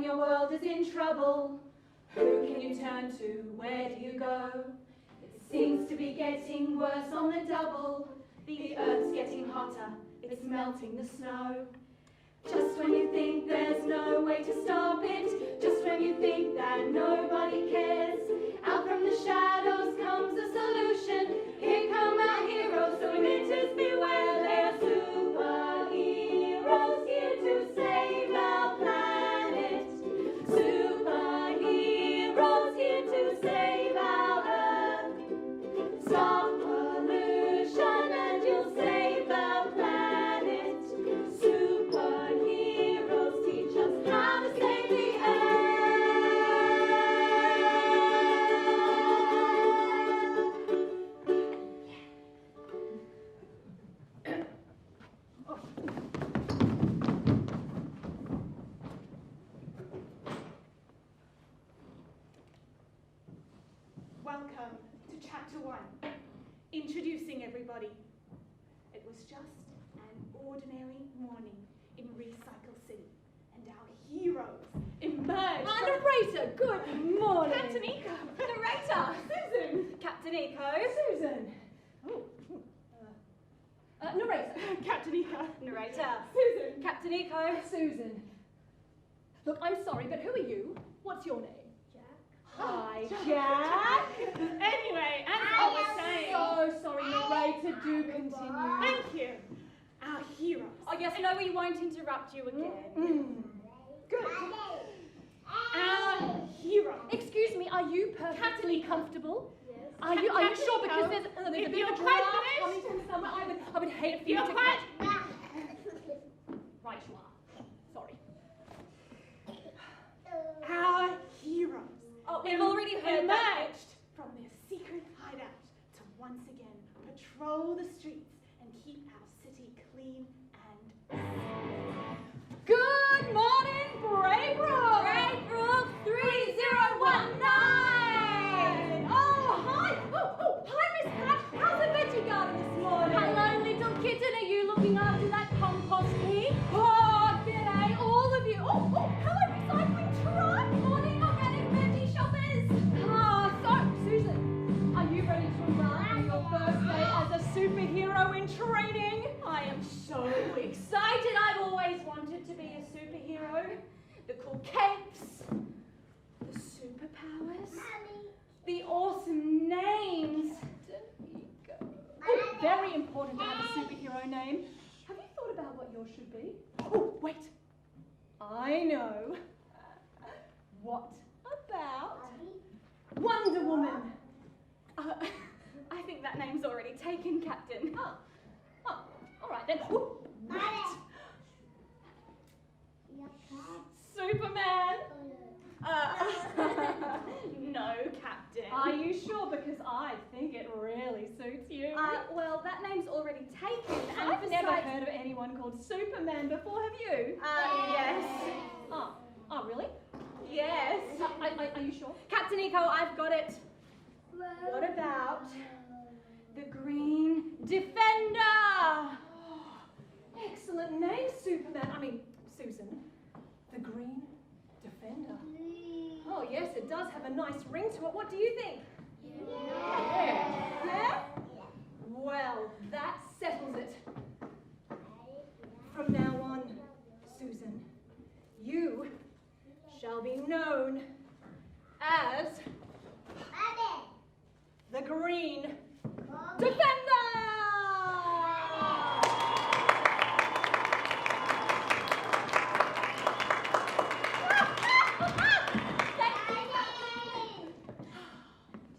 your world is in trouble, who can you turn to? Where do you go? It seems to be getting worse on the double. The earth's getting hotter, it's melting the snow. Just when you think there's no way to stop it, just when you think that nobody cares, out from the shadows comes a solution. Here come our heroes, so knitters beware, they're superheroes here to save our planet. Superheroes here to save our earth. Stop pollution and you'll save the planet. Superheroes teach us how to save the Welcome to Chapter 1. Introducing everybody. It was just an ordinary morning in Recycle City, and our heroes emerged. Narrator, good morning. Captain Eco. Narrator, Susan. Captain Eco. Susan. Narrator. Captain Eco. Narrator. Susan. Captain Eco. Susan. Look, I'm sorry, but who are you? What's your name? Hi, Jack. Anyway, as I was saying. So sorry, narrator, do continue. Thank you. Our heroes. Oh, yes, no, we won't interrupt you again. Good. Our heroes. Excuse me, are you perfectly comfortable? Yes. Are you sure? Because there's a If bit you're of a quite draft finished. coming from somewhere. I would hate for you You're to... quite. Right, you are. Sorry. Our heroes. Oh, we've already heard that. Emerged from their secret hideout to once again patrol the streets and keep our city clean and Good morning, Braybrook! Braybrook 3019! Oh, hi! Oh, hi, Miss Pat. How's the veggie garden this morning? Hello, little kitten. Are you looking after that compost heap? Oh, g'day, all of you. Oh, hello, recycling truck. Morning, organic veggie shoppers. So, Susan, are you ready to embark on your first day as a superhero in training? I am so excited. I've always wanted to be a superhero. The cool capes, the superpowers, the awesome names. Oh, very important to have a superhero name. Have you thought about what yours should be? Oh, wait. I know. What about Wonder Woman? I think that name's already taken, Captain. Oh, all right then. Oh, wait. Superman. No, Captain. Are you sure? Because I think it really suits you. Well, that name's already taken. And I've never besides- heard of anyone called Superman before, have you? Yes. Oh, really? Yes. Are you sure? Captain Eco, I've got it. What about the Green Defender? Excellent name, Superman. Susan. The Green Defender. Oh, yes, it does have a nice ring to it. What do you think? Yeah? Well, that settles it. From now on, Susan, you shall be known as the Green Defender!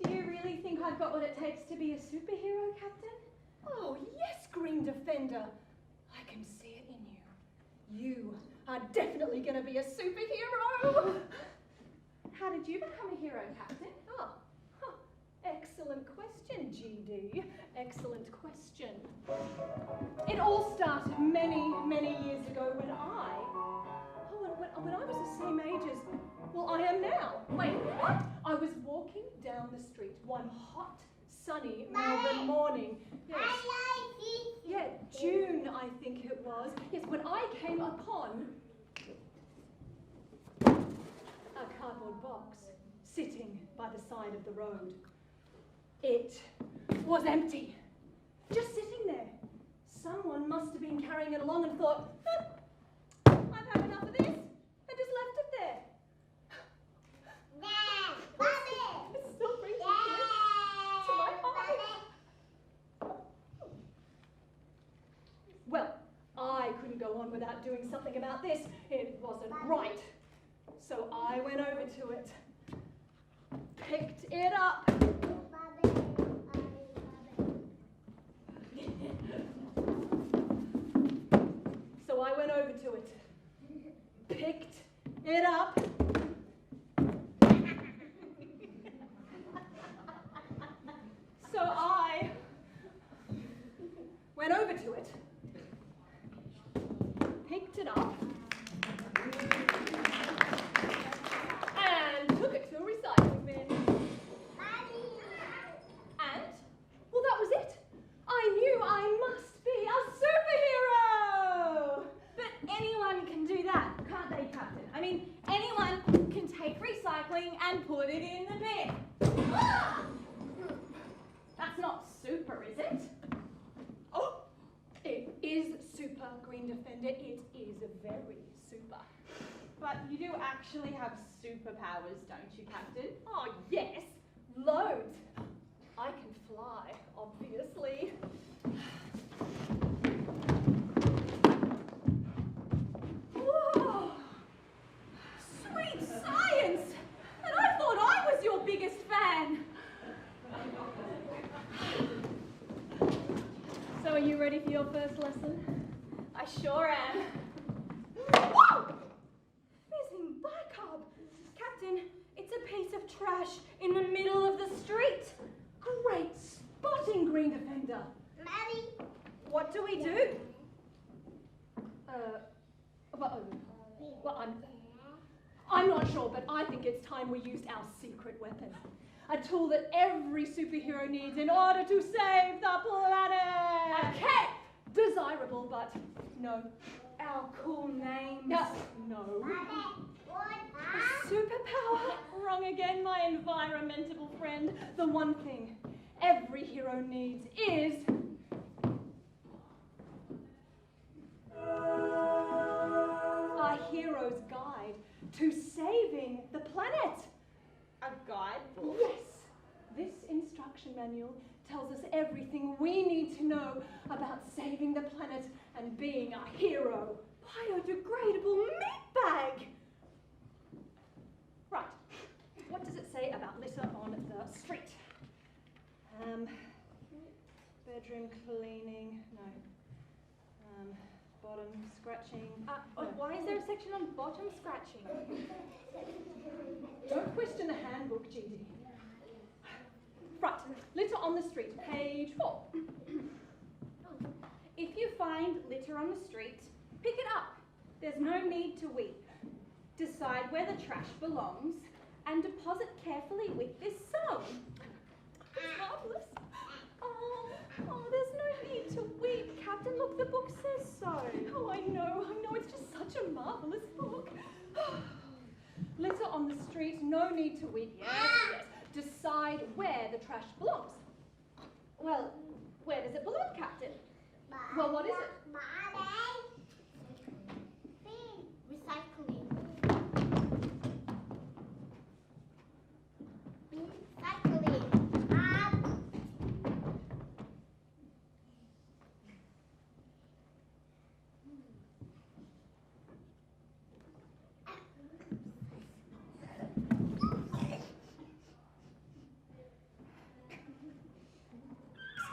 Do you really think I've got what it takes to be a superhero, Captain? Oh, yes, Green Defender. I can see it in you. You are definitely going to be a superhero. How did you become a hero, Captain? Excellent question, GD. Excellent question. It all started many, many years ago when I was the same age as, I am now. Wait, what? I was walking down the street one hot, sunny Melbourne morning. Yes. Yeah, June, I think it was. Yes, when I came upon a cardboard box sitting by the side of the road. It was empty, just sitting there. Someone must have been carrying it along and thought, I've had enough of this, and just left it there. It still brings me to my heart. Well, I couldn't go on without doing something about this. It wasn't right. So I went over to it, picked it up. So I went over to it, picked it up. So I went over to it, picked it up, and took it to a recycling bin. And, well, that was it. I knew I must be a superhero. But anyone can do that, can't they, Captain? I mean, anyone can take recycling and put it in the bin. Ah! That's not super, is it? Oh, it is super, Green Defender. It is very super. But you do actually have superpowers, don't you, Captain? Oh, yes, loads. I can fly, obviously. Whoa, sweet science! And I thought I was your biggest fan. So are you ready for your first lesson? I sure am. Whoa! Fizzing bicarb. Captain, it's a piece of trash in the middle of the street. Great spotting, Green Defender. Mommy. What do we do? I'm not sure, but I think it's time we used our secret weapon. A tool that every superhero needs in order to save the planet. A cape! Desirable, but no. Our cool names. No. What? Superpower? Wrong again, my environmental friend. The one thing every hero needs is a hero's guide to saving the planet. A guidebook. Yes, this instruction manual tells us everything we need to know about saving the planet and being a hero. Biodegradable meat bag. Right, what does it say about litter on the street? Bedroom cleaning, no. Bottom scratching. No. Why is there a section on bottom scratching? Don't question the handbook, Gigi. Right, litter on the street, page 4. If you find litter on the street, pick it up. There's no need to weep. Decide where the trash belongs and deposit carefully with this song. It's marvellous. Oh, there's no need to weep, Captain. Look, the book says so. Oh, I know, it's just such a marvellous book. Litter on the street, no need to weep. Yes. Decide where the trash belongs. Well, where does it belong, Captain? Well, what is it? Recycling.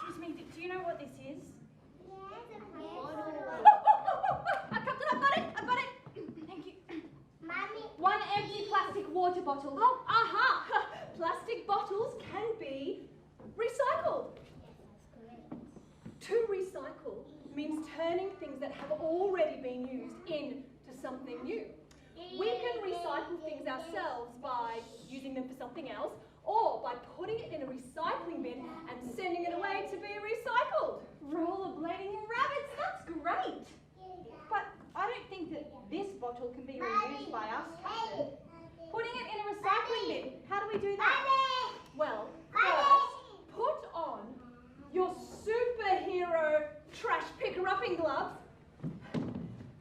Excuse me, do you know what this is? Captain, I've got it. Thank you. Mommy. One empty plastic water bottle. Oh, aha! Plastic bottles can be recycled. To recycle means turning things that have already been used into something new. We can recycle things ourselves by using them for something else, or by putting it in a recycling bin and sending it away to be recycled. Rollerblading rabbits, that's great. But I don't think that this bottle can be reused by us, Captain. Putting it we do that? Well, first, put on your superhero trash picker-upping gloves.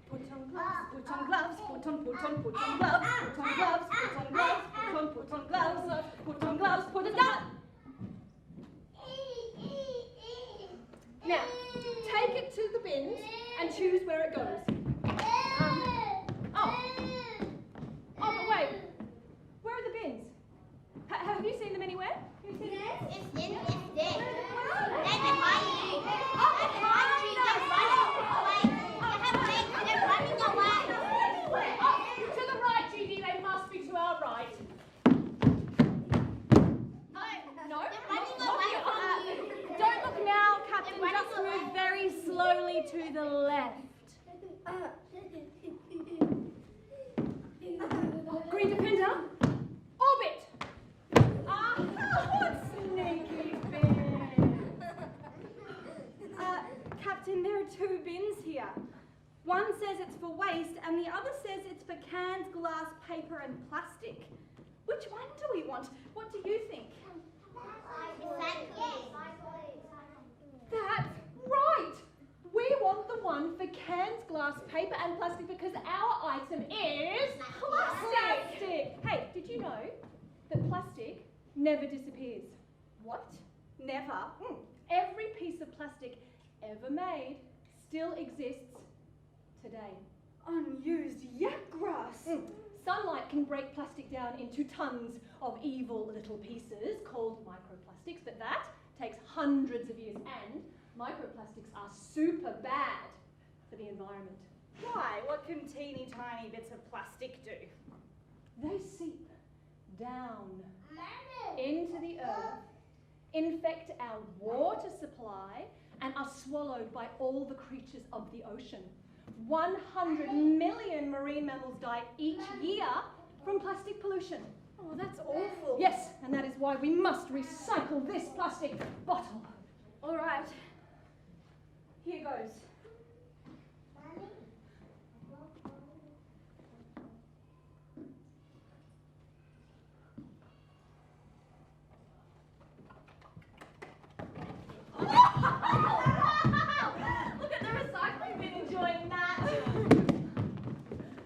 Put on gloves, put on gloves, put on gloves, put on gloves, put on gloves, put on gloves, put on gloves, put it down. Now, take it to the bins and choose where it goes. Oh, but wait. Where are the bins? Have you seen them anywhere? Have you seen them? It's there. They're running away. To the right, Judy. They must be to our right. No? Don't look now, Captain. Just move very slowly to the left. Green Defender, orbit! What sneaky bin! Captain, there are two bins here. One says it's for waste and the other says it's for cans, glass, paper and plastic. Which one do we want? What do you think? That's right! We want the one for cans, glass, paper and plastic because our item is plastic! Hey, did you know that plastic never disappears? What? Never? Every piece of plastic ever made still exists today. Unused yak grass! Sunlight can break plastic down into tons of evil little pieces called microplastics, but that takes hundreds of years, and microplastics are super bad for the environment. Why? What can teeny tiny bits of plastic do? They seep down into the earth, infect our water supply, and are swallowed by all the creatures of the ocean. 100 million marine mammals die each year from plastic pollution. Oh, that's awful. Yes, and that is why we must recycle this plastic bottle. All right. Here goes. Look at the recycling bin enjoying that.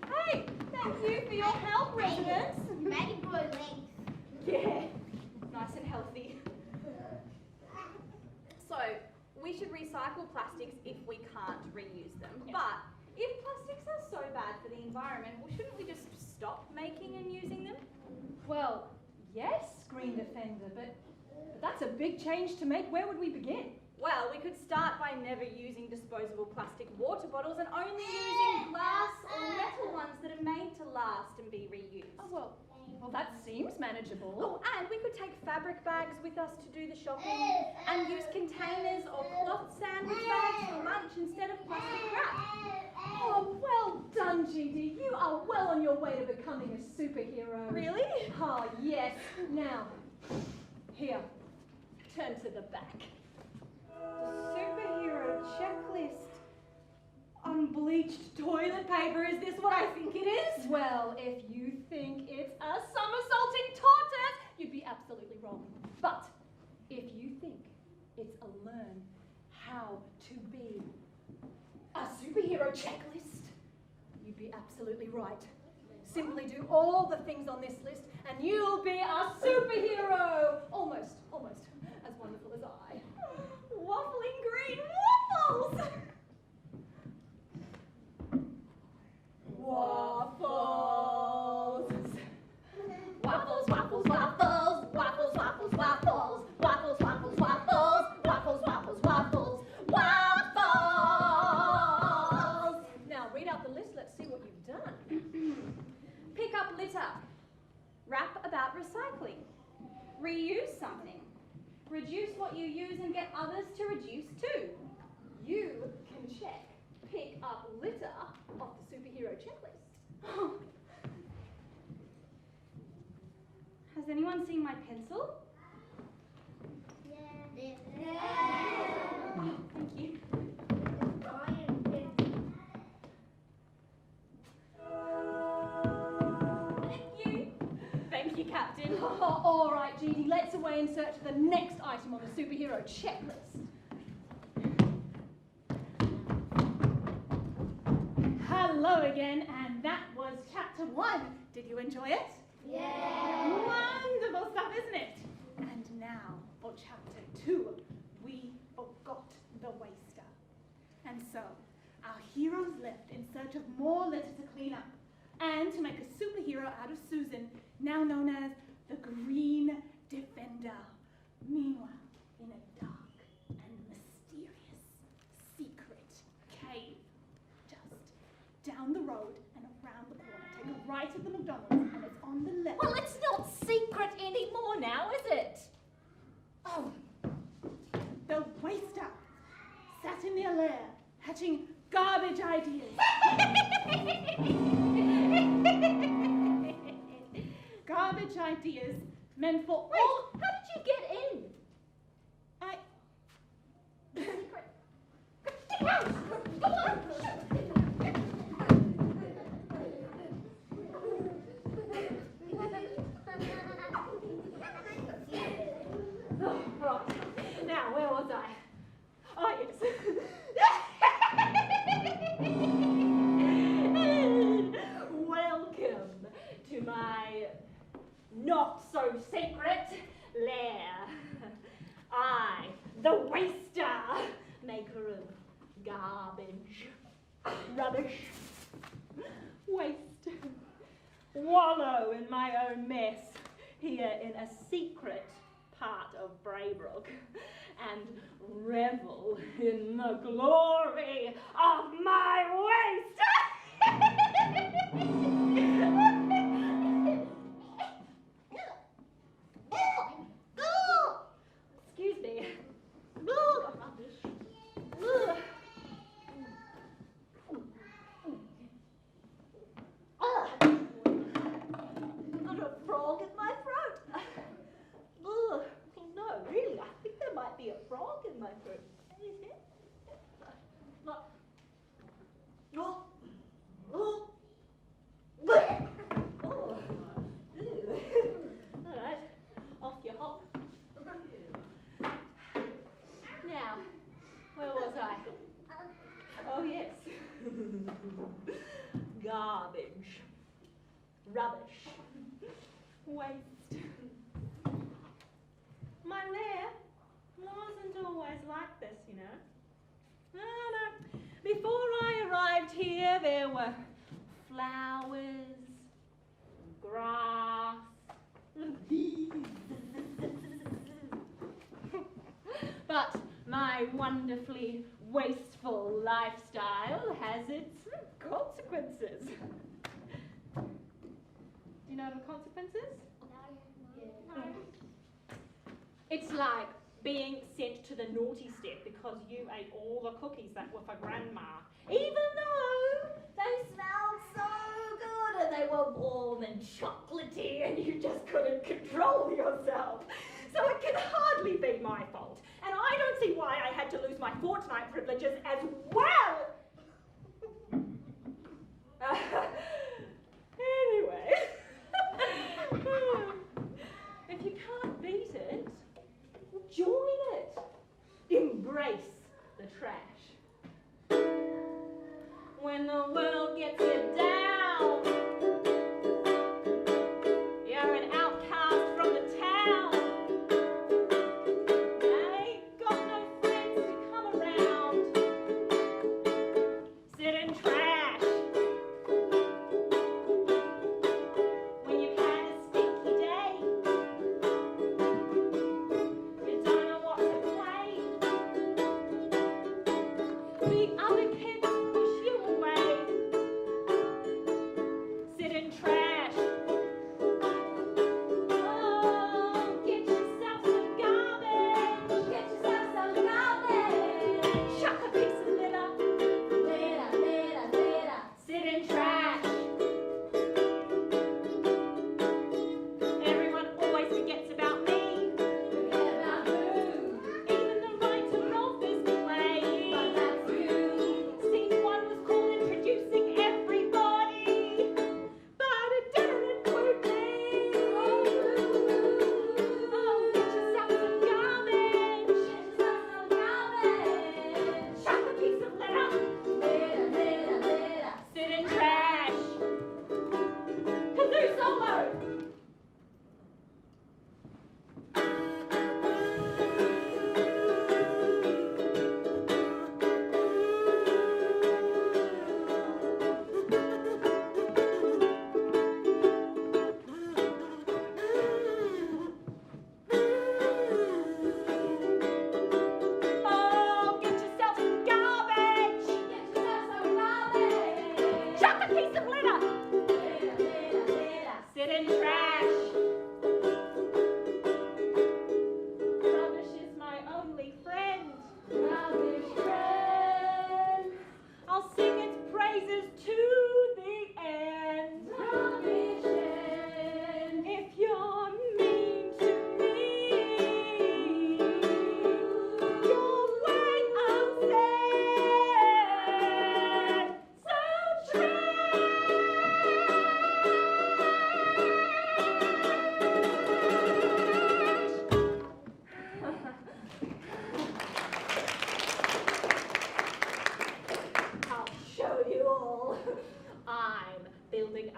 Hey, thank you for your help, residents. Yeah, nice and healthy. So, we should recycle plastics if we can't reuse them. Yeah. But if plastics are so bad for the environment, well, shouldn't we just stop making and using them? Well, yes, Green Defender, but that's a big change to make. Where would we begin? Well, we could start by never using disposable plastic water bottles and only using glass or metal ones that are made to last and be reused. Oh, well, that seems manageable. Oh, and we could take fabric bags with us to do the shopping and use containers or cloth sandwich bags for lunch instead of plastic wrap. Oh, well done, GD. You are well on your way to becoming a superhero. Really? Oh, yes. Now, here, turn to the back. The superhero checklist. Unbleached toilet paper, is this what I think it is? Well, if you think it's a somersaulting tortoise, you'd be absolutely wrong. But if you think it's a learn how to be a superhero checklist, you'd be absolutely right. Simply do all the things on this list and you'll be a superhero! Almost as wonderful as I. Waffling green waffles! Waffles! Waffles, waffles, waffles, waffles, waffles, waffles, waffles, waffles, waffles, waffles, waffles, waffles, waffles. Now read out the list, let's see what you've done. Pick up litter. Rap about recycling. Reuse something. Reduce what you use and get others to reduce too. You can check pick up litter off the superhero checklist. Has anyone seen my pencil? Yeah. Thank you. Thank you. Thank you, Captain. All right, Judy, let's away in search of the next item on the superhero checklist. Hello again, and that was chapter 1. Did you enjoy it? Yeah. Wonderful stuff, isn't it? And now for chapter 2, we forgot the waster. And so, our heroes left in search of more litter to clean up and to make a superhero out of Susan, now known as the Green Defender. Meanwhile, in a dark and mysterious secret cave, just down the road and around the corner. Take a right at the McDonald's and it's on the left. Well, it's not secret anymore now, is it? Oh, the waster sat in their lair, hatching garbage ideas. Garbage ideas meant for all. How did you get in? Secret. Get out! Go on! Oh, right. Now, where was I? Oh, yes. Welcome to my not-so-secret lair. I, the waster, maker of garbage, rubbish, waste, wallow in my own mess here in a secret part of Braybrook and revel in the glory of my waste. Excuse me. Rubbish. Got a frog in my throat. No, really, I think there might be a frog in my throat. Is it? Look. Oh. Oh. Oh. All right, off you hop. Now, where was I? Oh, yes. Garbage. Rubbish. Waste. My lair wasn't always like this, you know. No. Before I arrived here, there were flowers, grass, leaves. But my wonderfully wasteful lifestyle has its consequences. Do you know the consequences? No. It's like being sent to the naughty step because you ate all the cookies that were for Grandma, even though they smelled so good and they were warm and chocolatey and you just couldn't control yourself. So it can hardly be my fault. And I don't see why I had to lose my fortnight privileges as well. Anyway, if you can't beat it, join it. Embrace the trash. When the world gets you down, you're an outcast from the town. Ain't got no friends to come around. Sit in trash. When you've had a stinky day, you don't know what to play. The other kids push you away. Sit in trash. Oh, get yourself some garbage. Get yourself some garbage. Chuck a piece of litter. Litter. Sit in trash. Everyone always forgets about me. Forget about who? Even the right to roll this way. But that's you. Seems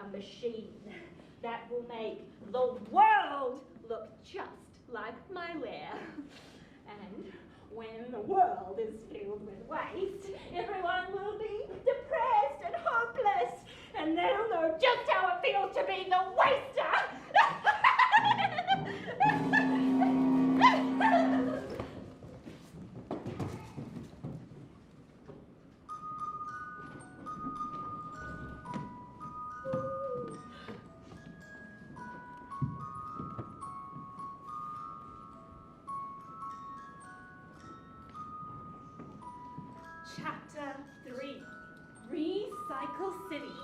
a machine that will make the world look just like my lair. And when the world is filled with waste, everyone will be depressed and hopeless, and they'll know just how it feels to be the waster. Chapter 3, Recycle City.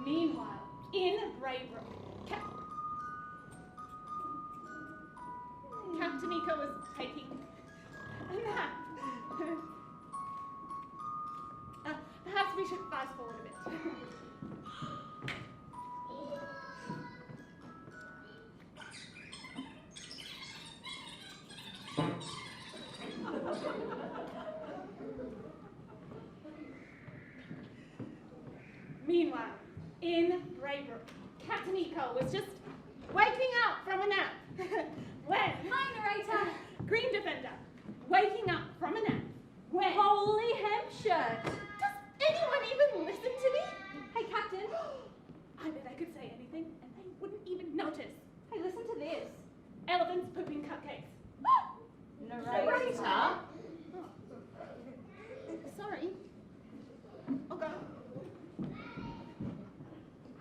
Meanwhile, in Braybrook, Captain Nico was taking a nap. Perhaps we should fast forward a bit. Meanwhile, in Braybrook, Captain Eco was just waking up from a nap when Hi, narrator. Green Defender waking up from a nap when Holy hemshirt. does anyone even listen to me? Hey, Captain. I bet I could say anything and they wouldn't even notice. Hey, listen to this. Elephants pooping cupcakes. Narrator. Sorry. Okay.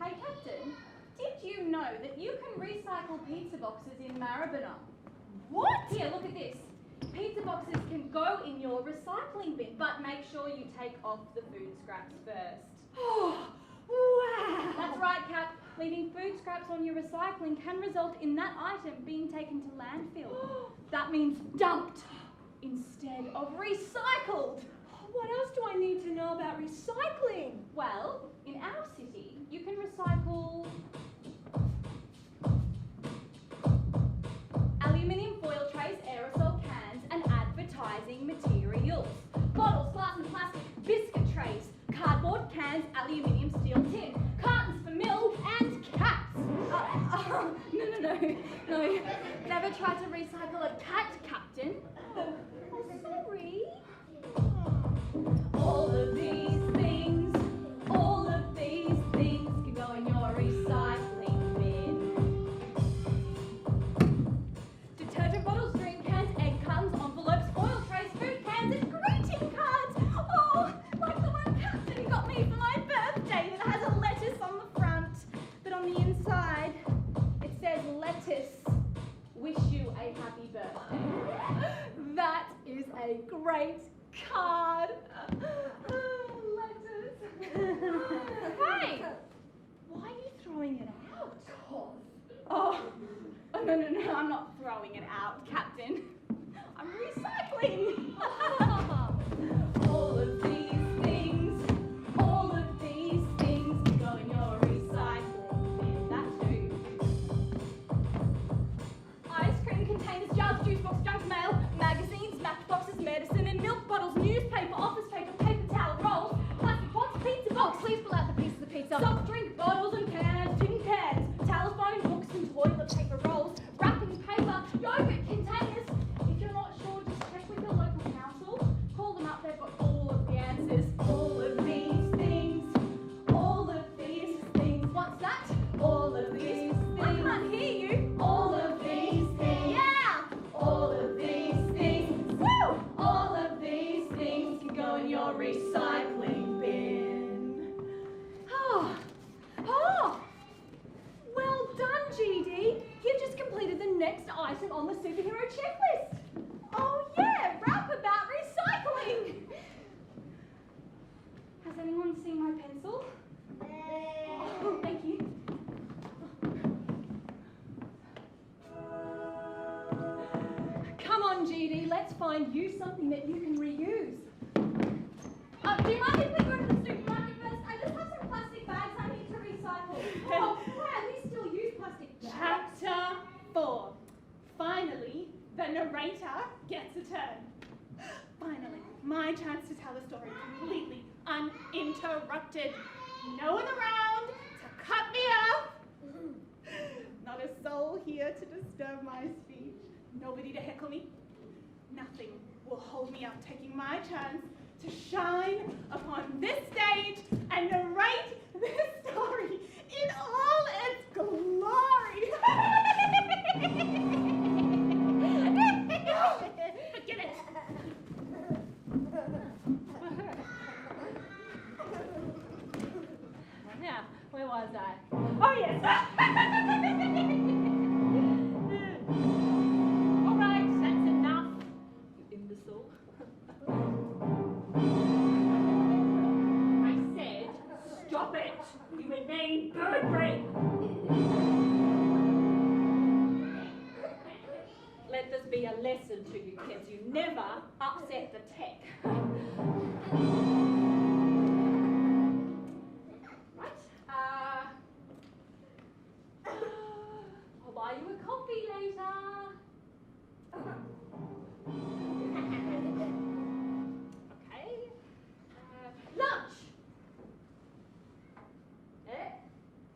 Hey, Captain. Did you know that you can recycle pizza boxes in Maribyrnong? What? Here, look at this. Pizza boxes can go in your recycling bin, but make sure you take off the food scraps first. Oh, wow. That's right, Cap. Leaving food scraps on your recycling can result in that item being taken to landfill. That means dumped instead of recycled. What else do I need to know about recycling? Well, in our city, you can recycle aluminium foil trays, aerosol cans, and advertising materials. Bottles, glass and plastic, biscuit trays, cardboard cans, aluminium, steel tin, cartons for milk, and cats. No. Never tried to recycle a cat, Captain. Oh, sorry. All of these things can go in your recycling bin. Detergent bottles, drink cans, egg cartons, envelopes, foil trays, food cans, and greeting cards. Oh, like the one Captain got me for my birthday that has a lettuce on the front, but on the inside it says lettuce. Wish you a happy birthday. That is a great card. Lettuce. Hey, why are you throwing it out? Oh, no, I'm not throwing it out, Captain. I'm recycling. All of these things can go in your recycling bin. That too. Ice cream containers, jars, juice box, junk mail, magazines, matchboxes, medicine and milk bottles, newspaper, office paper, paper towel rolls, plastic box, pizza box. Please pull out the piece of the pizza. Soft drink bottles and cans, tin cans, telephone and books and toilet paper rolls, wrapping paper, yogurt containers. If you're not sure, just check with your local council. Call them up, they've got all of the answers. All of these things. What's that? All of these things. I can't hear you. All of these things. Yeah! All of these things. Woo! All of these things can go in your recycling bin. Oh, well done, GD. You've just completed the next item on the superhero checklist. Oh yeah, rap about recycling. Has anyone seen my pencil? Oh, thank you. Come on, GD, let's find you something that you can reuse. Do you mind if we go to the supermarket first? I just have some plastic bags I need to recycle. Oh, wow, we still use plastic bags. Chapter 4. Finally, the narrator gets a turn. Finally, my chance to tell the story completely uninterrupted. No one around to cut me off. Not a soul here to disturb my speech. Nobody to heckle me. Nothing will hold me up taking my chance to shine upon this stage and narrate this story in all its glory. Forget it. Now, where was I? Oh, yes. All right, that's enough, you imbecile. I said, stop it, you inane bird brain. Let this be a lesson to you kids. You never upset the tech. Right, I'll buy you a coffee later. Okay. Lunch.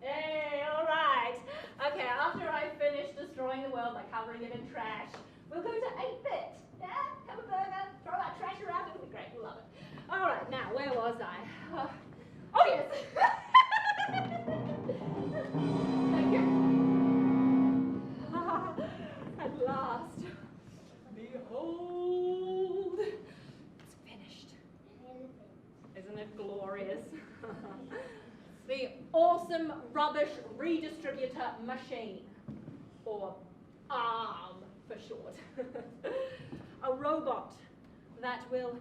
Hey, all right. Okay, after I finish destroying the world by covering it in trash, we'll go to 8-bit. Yeah? Have a burger, throw that trash around, it'll be great, we'll love it. All right, now, where was I? Oh, yes. Thank you. At last. Behold. It's finished. Isn't it glorious? The awesome rubbish redistributor machine, or ARM for short. A robot that will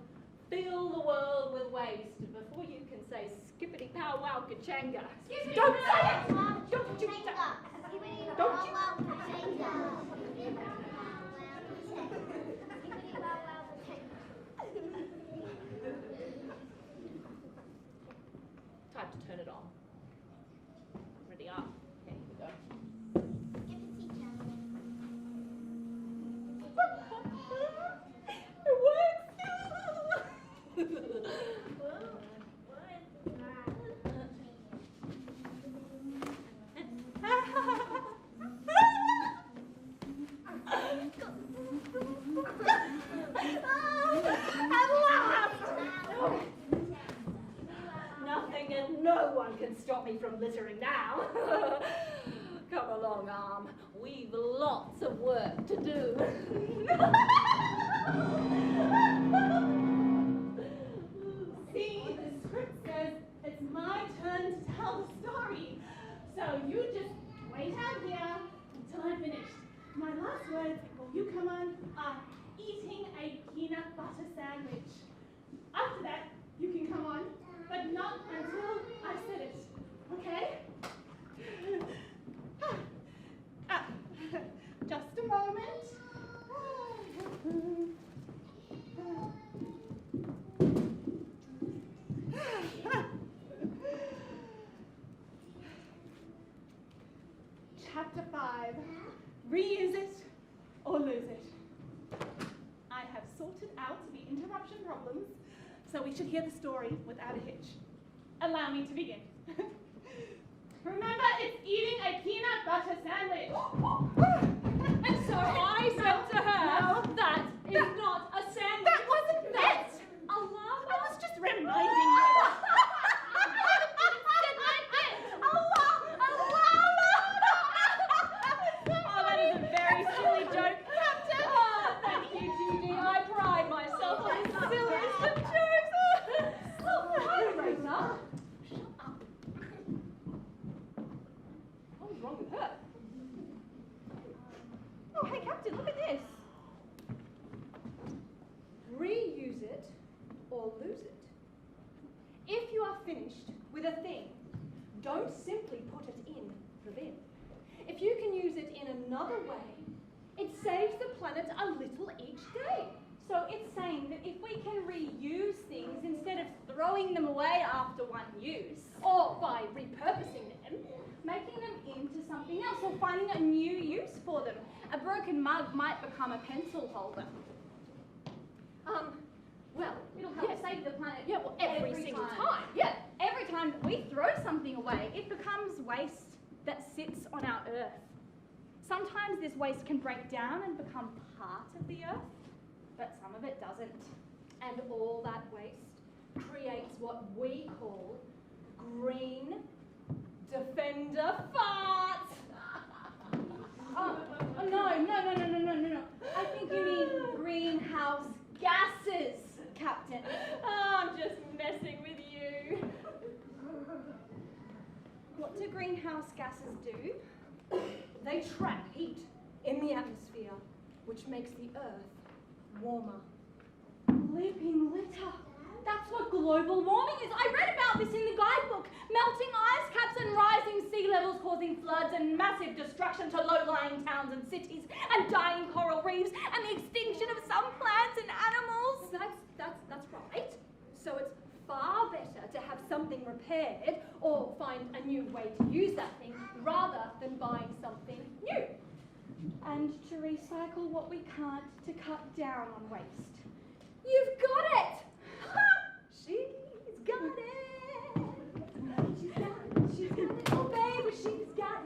fill the world with waste before you can say skippity pow wow kachanga. Don't say it! Don't you Don't you Time to turn it on. Ready up. Okay, here we go. It works! Nothing and no one can stop me from littering now. Come along, Arm. We've lots of work to do. See, the script says it's my turn to tell the story. So you just wait out here until I'm finished. My last words before you come on are eating a peanut butter sandwich. After that, you can come on, but not until I've said it. Okay? Just a moment. Chapter 5. Reuse it or lose it. I have sorted out the interruption problems, so we should hear the story without a hitch. Allow me to begin. Remember, it's eating a peanut butter sandwich. And so I said to her, that is not a sandwich. That wasn't meant. Allah. I was just reminding you. Oh, that is a very silly joke. Captain! Oh, thank you, Judy. I pride myself on the silliest of jokes. Oh, hi, Rosa. Shut up. What was wrong with her? Oh, hey, Captain, look at this. Reuse it or lose it. If you are finished with a thing, don't simply put it in the bin. If you can use it in another way, it saves the planet a little each day. So it's saying that if we can reuse things instead of throwing them away after one use, or by repurposing them, making them into something else, or finding a new use for them. A broken mug might become a pencil holder. Well, it'll help save the planet every single time. Yeah, every time that we throw something away, it becomes waste that sits on our earth. Sometimes this waste can break down and become part of the earth, but some of it doesn't. And all that waste creates what we call green defender farts. No. I think you mean greenhouse gases, Captain. I'm just messing with you. What do greenhouse gases do? They trap heat in the atmosphere, which makes the earth warmer. Living litter. That's what global warming is. I read about this in the guidebook. Melting ice caps and rising sea levels causing floods and massive destruction to low-lying towns and cities and dying coral reefs and the extinction of some plants and animals. That's right. So it's far better to have something repaired or find a new way to use that thing rather than buying something new. And to recycle what we can't to cut down on waste. You've got it! She's got it! She's got it! Oh, baby, she's got it!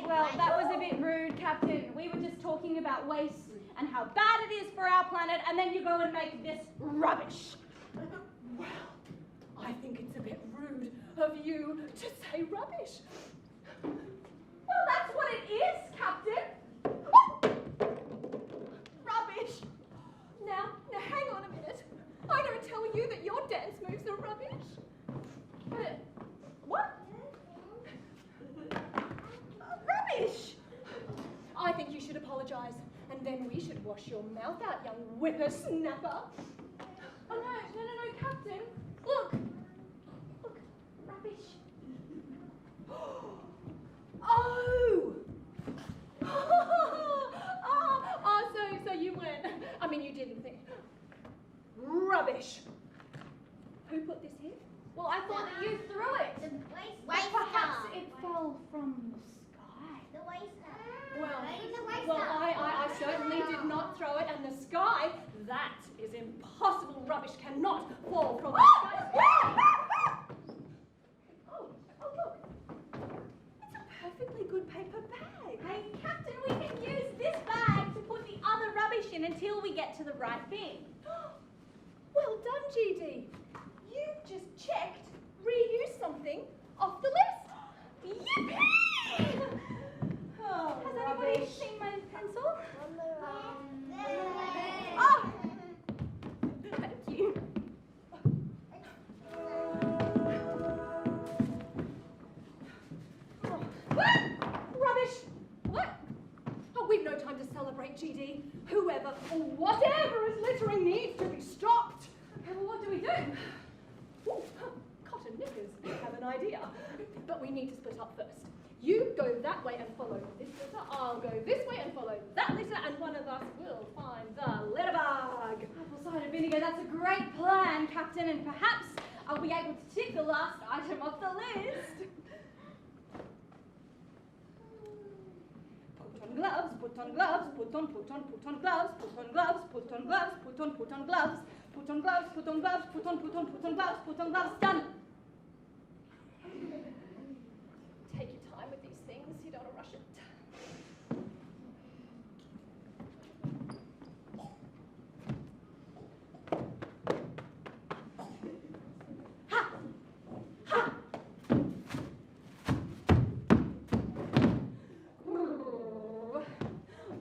Well, that was a bit rude, Captain. We were just talking about waste and how bad it is for our planet, and then you go and make this rubbish. Well, I think it's a bit rude of you to say rubbish. Well, that's what it is, Captain. Rubbish! Now, hang on a minute. I don't tell you that your dance moves are rubbish. What? Rubbish! I think you should apologise, and then we should wash your mouth out, young whippersnapper. Oh, no, Captain. Look, rubbish. Oh! So you weren't, you didn't think. Rubbish. Who put this here? Well, I thought that you threw it. The waste Perhaps star. it fell from the sky. The waste star. Well, I certainly did not throw it, and the sky, that is impossible. Rubbish cannot fall from the sky. Oh, look. It's a perfectly good paper bag. Hey, Captain, we can use this bag to put the other rubbish in until we get to the right bin. Well done, GD. You've just checked reuse something off the list. Yippee! Oh, Has anybody rubbish. seen my pencil? Oh, thank you. Rubbish! What? Oh, we've no time to celebrate, GD. Whoever or whatever is littering needs to be stopped. Okay, well, what do we do? Ooh, cotton knickers, I have an idea. But we need to split up first. You go that way and follow this litter. I'll go this way and follow that litter, and one of us will find the litter bag. Apple cider vinegar, that's a great plan, Captain, and perhaps I'll be able to tick the last item off the list. Put on gloves, put on gloves, put on gloves, put on gloves, put on gloves, put on gloves, put on gloves, put on gloves, put on gloves, put on gloves, done. Take your time with these things. You don't want to rush it. Ha! Ha!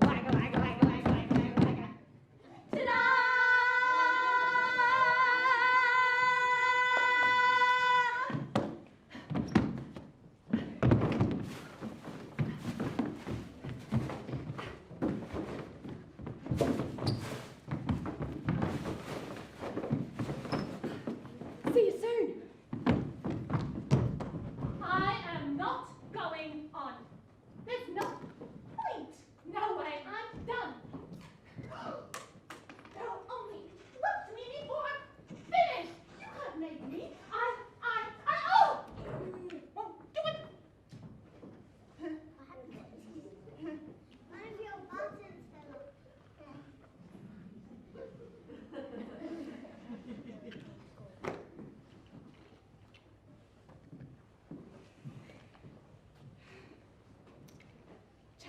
Wagga, wagga, wagga, wagga, wagga, wagga. Ta-da!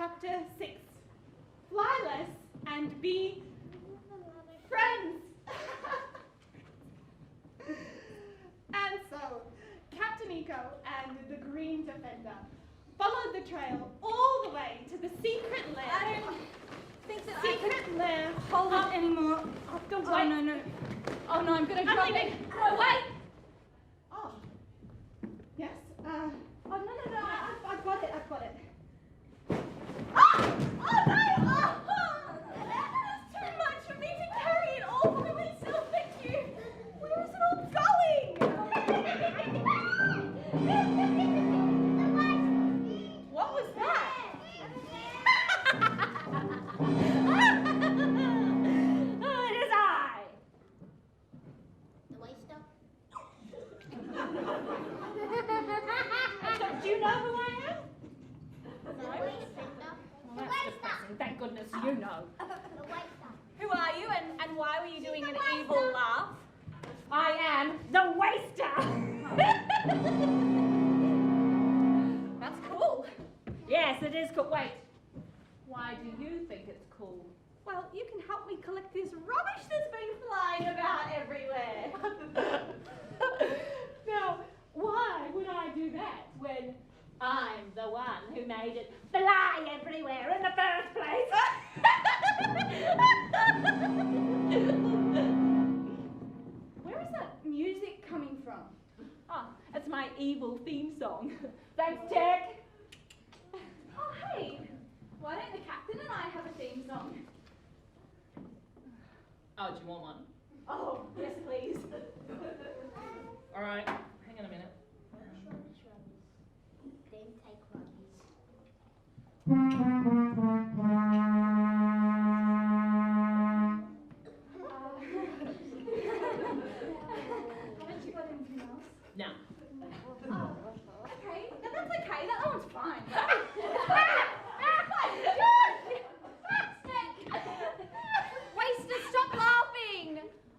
Chapter 6. Fly less and be friends. And so, Captain Eco and the Green Defender followed the trail all the way to the secret lair. I don't think that Secret lair. hold it anymore. Don't Oh, wait. no. Oh, no, I'm going to I'm drop leaving. it. No, wait. Oh. Yes. Oh, no. I've got it. Oh, no. That's too much for me to carry it all by myself. Thank you. Where is it all going? What was that? Oh, it is I. The waster. Do you know who I am? The waster. Well, that's depressing. Thank goodness you know. The waster. Who are you and why were you doing an evil laugh? I am the waster. That's cool. Yes, it is cool. Wait. Why do you think it's cool? Well, you can help me collect this rubbish that's been flying about everywhere. Now, why would I do that when I'm the one who made it fly everywhere in the first place? Where is that music coming from? Oh, it's my evil theme song. Thanks, Jack. Oh, hey. Why don't the captain and I have a theme song? Oh, do you want one? Oh, yes, please. All right, hang on a minute. Then take rubbish. Haven't you got anything else? No. Oh, okay. No, that's okay. That one's fine. Waster, stop laughing!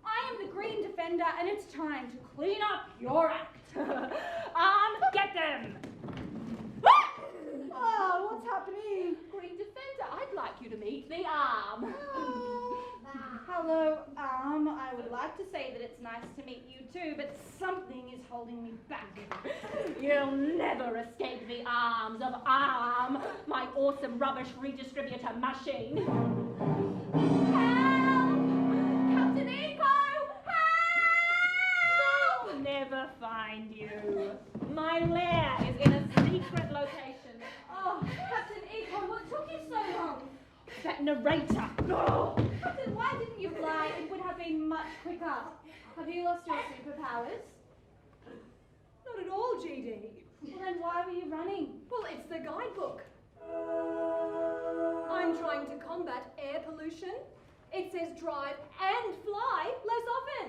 I am the Green Defender, and it's time to clean up your act. Get them! Oh, what's happening? Green Defender, I'd like you to meet the Arm. Hello, Arm. I would like to say that it's nice to meet you too, but something is holding me back. You'll never escape the arms of Arm, my awesome rubbish redistributor machine. Help! Captain Eco! Help! They'll never find you. My lair is in a secret location. Oh, Captain Eco, what took you so long? That narrator. Oh. Captain, why didn't you fly? It would have been much quicker. Have you lost your superpowers? Not at all, GD. Well, then why were you running? Well, it's the guidebook. I'm trying to combat air pollution. It says drive and fly less often.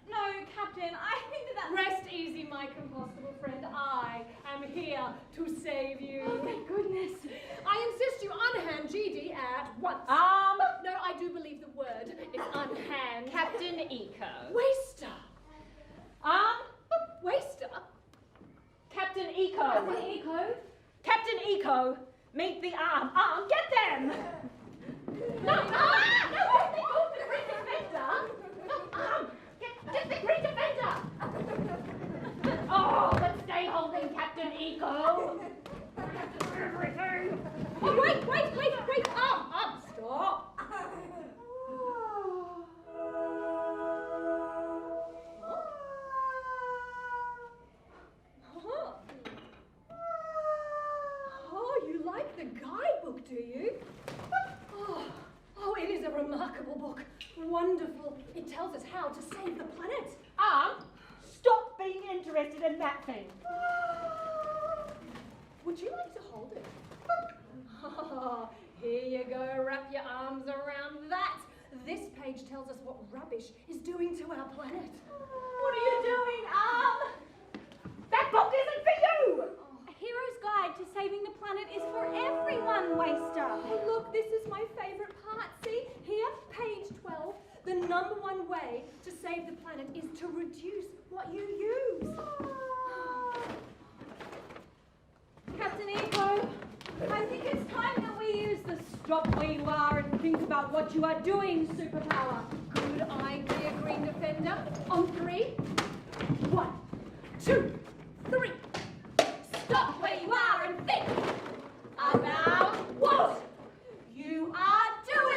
No, Captain, I think that Rest easy, my combustible friend. I am here to save you. Oh, thank goodness. I insist you unhand GD at once. No, I do believe the word is unhand. Captain Eco. Waster. Waster? Captain Eco. Captain Eco? Captain Eco, meet the Arm. Arm, get them! No, the Green Defender. Get the Green Defender. Oh, but stay holding Captain Eco. Everything. Oh, wait. Stop. Oh, you like the guidebook, do you? Oh, it is a remarkable book. Wonderful. It tells us how to save the planet. Stop being interested in that thing. Would you like to hold it? Here you go, wrap your arms around that. This page tells us what rubbish is doing to our planet. What are you doing, That book isn't for you! A hero's guide to saving the planet is for everyone, Waster. Oh, look, this is my favorite part. See, here, page 12. The number one way to save the planet is to reduce what you use. Captain Eco, I think it's time that Think about what you are doing, Superpower. Good idea, Green Defender. On 3. 1, 2, 3. Stop where you are and think about what you are doing.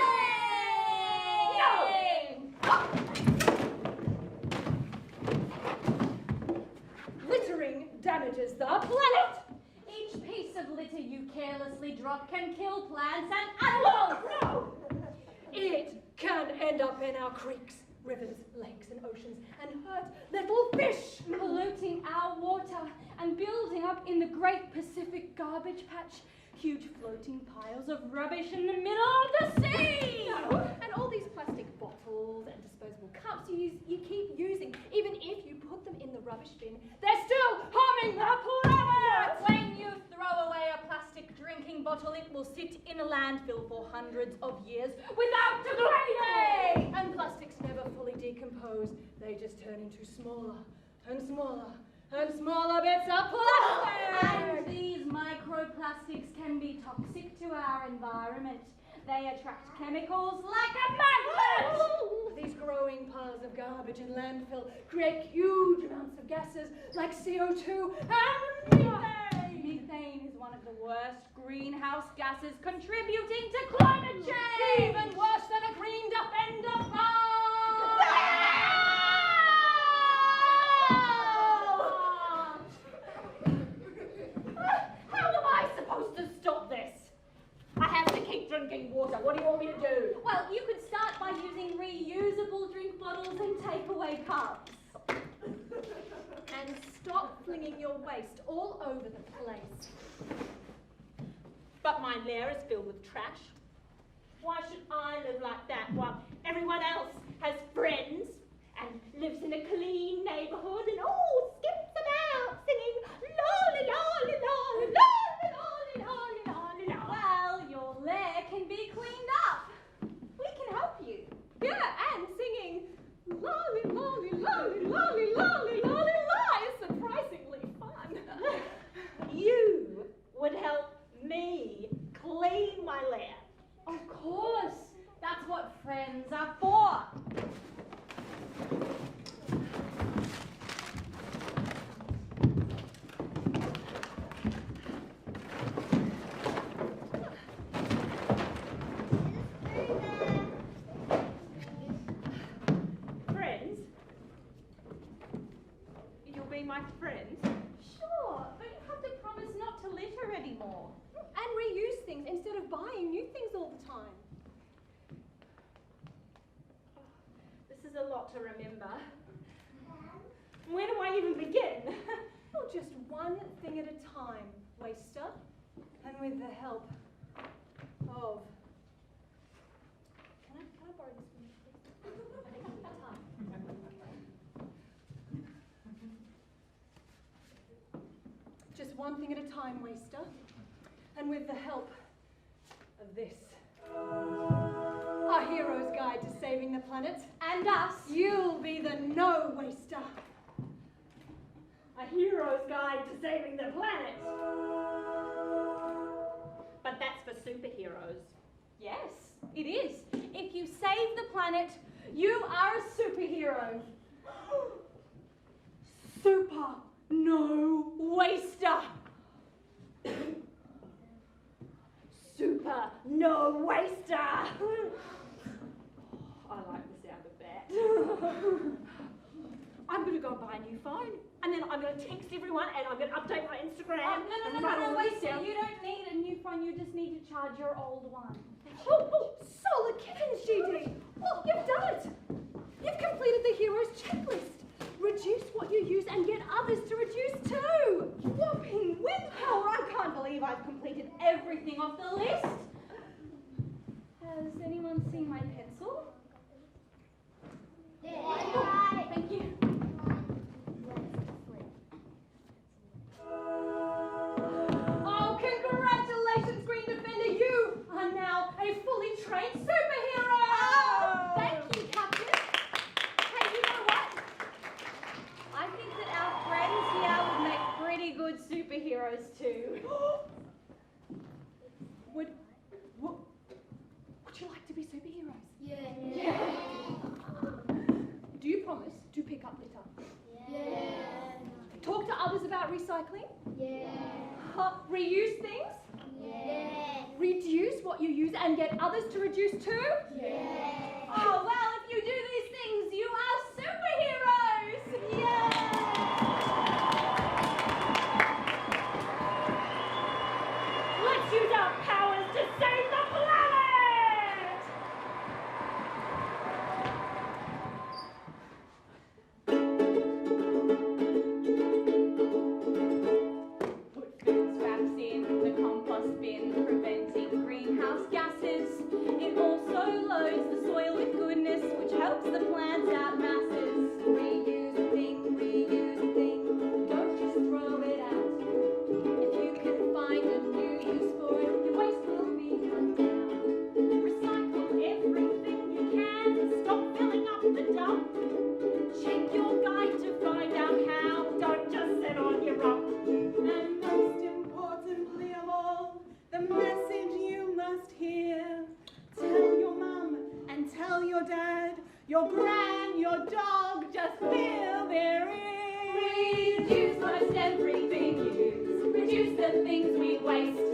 Littering damages the planet. Each piece of litter you carelessly drop can kill plants and animals. No! It can end up in our creeks, rivers, lakes and oceans and hurt little fish. Polluting our water and building up in the Great Pacific Garbage Patch. Huge floating piles of rubbish in the middle of the sea. No. And all these plastic bottles and disposable cups you keep using, even if you put them in the rubbish bin, they're still harming the planet. When you throw away a plastic drinking bottle, it will sit in a landfill for hundreds of years without degrading. And plastics never fully decompose. They just turn into smaller and smaller and smaller bits of plastic. And these microplastics can be toxic to our environment. They attract chemicals like a magnet. These growing piles of garbage in landfill create huge amounts of gases like CO2 and methane. Methane is one of the worst greenhouse gases contributing to climate change. Even worse than a Green Defender bomb. How am I supposed to stop this? I have to keep drinking water. What do you want me to do? Well, you could start by using reusable drink bottles and takeaway cups. And stop flinging your waste all over the place. But my lair is filled with trash. Why should I live like that while everyone else has friends and lives in a clean neighborhood and skips about singing lolly lolly lolly lolly lolly lolly lolly lolly. Well, your lair can be cleaned up. We can help you. Yeah, and singing lolly lolly lolly lolly lolly lolly la is surprisingly fun. You would help me clean my lair. Of course. That's what friends are for. Friends? You'll be my friends? Sure, but you have to promise not to litter anymore. And reuse things instead of buying new things all the time. This is a lot to remember. Where do I even begin? Well, just one thing at a time, Waster. And with the help of... Can I borrow this one, please? I think it's tough. Just one thing at a time, Waster. And with the help of this. Our hero's guide to saving the planet. And us. You'll be the no waster. A hero's guide to saving the planet. But that's for superheroes. Yes, it is. If you save the planet, you are a superhero. Super no waster. Super no waster. I like the sound of that. I'm going to go and buy a new phone. And then I'm going to text everyone and I'm going to update my Instagram. No, Waster. You don't need a new phone. You just need to charge your old one. Solar kittens, GD. Oh, you've done it. You've completed the hero's checklist. Reduce what you use and get others to reduce too. Whopping willpower. I can't believe I've completed everything off the list. Has anyone seen my pencil? Yeah. Thank you. Oh, congratulations, Green Defender. You are now a fully trained superhero. Oh. Thank you, Captain. Hey, you know what? I think that our friends here would make pretty good superheroes too. Would you like to be Talk to others about recycling? Yeah. Reuse things? Yeah. Reduce what you use and get others to reduce too? Yeah. Oh, well, if you do these things, you are superheroes! Yay! Let's use our powers to save the planet! Put food scraps in the compost bin, preventing greenhouse gases. It also loads the soil with goodness, which helps the plants out masses. Reuse a thing, don't just throw it out. If you can find a new use for it, your waste will be cut down. Recycle everything you can. Stop filling up the dump. Check your guide to find out how. Don't just sit on your rump. And most importantly of all, the message you must hear. Tell your mum and tell your dad, your gran, your dog, just fill their ears. Reduce most everything you use. Reduce the things we waste.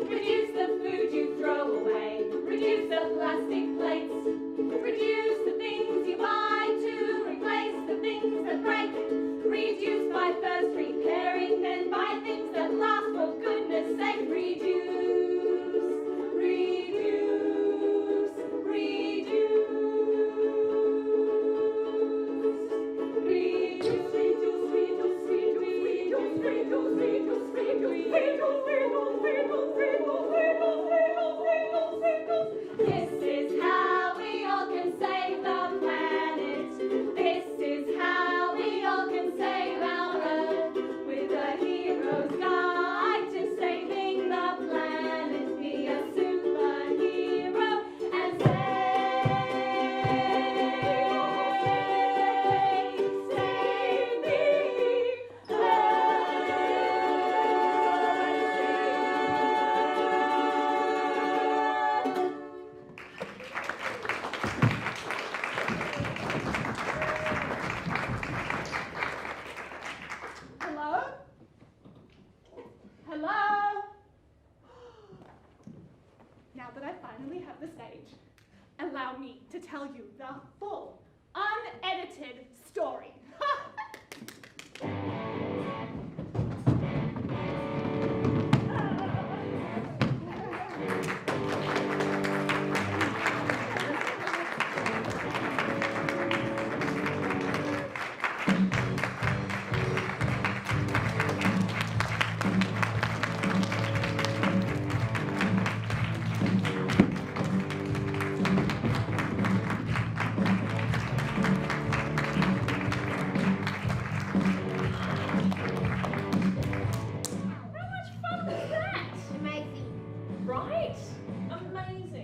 Reduce the food you throw away. Reduce the plastic plates. Reduce the things you buy to replace the things that break. Reduce by first repairing, then buy things that last, for goodness sake. Reduce, reduce, reduce. This is how we all can save the planet. This is how we all can save our Earth. With a hero's guide to saving the planet. Be a superhero and save the Earth. Hello? Hello? Now that I finally have the stage, allow me to tell you the full, unedited story. How much fun was that? Amazing. Right?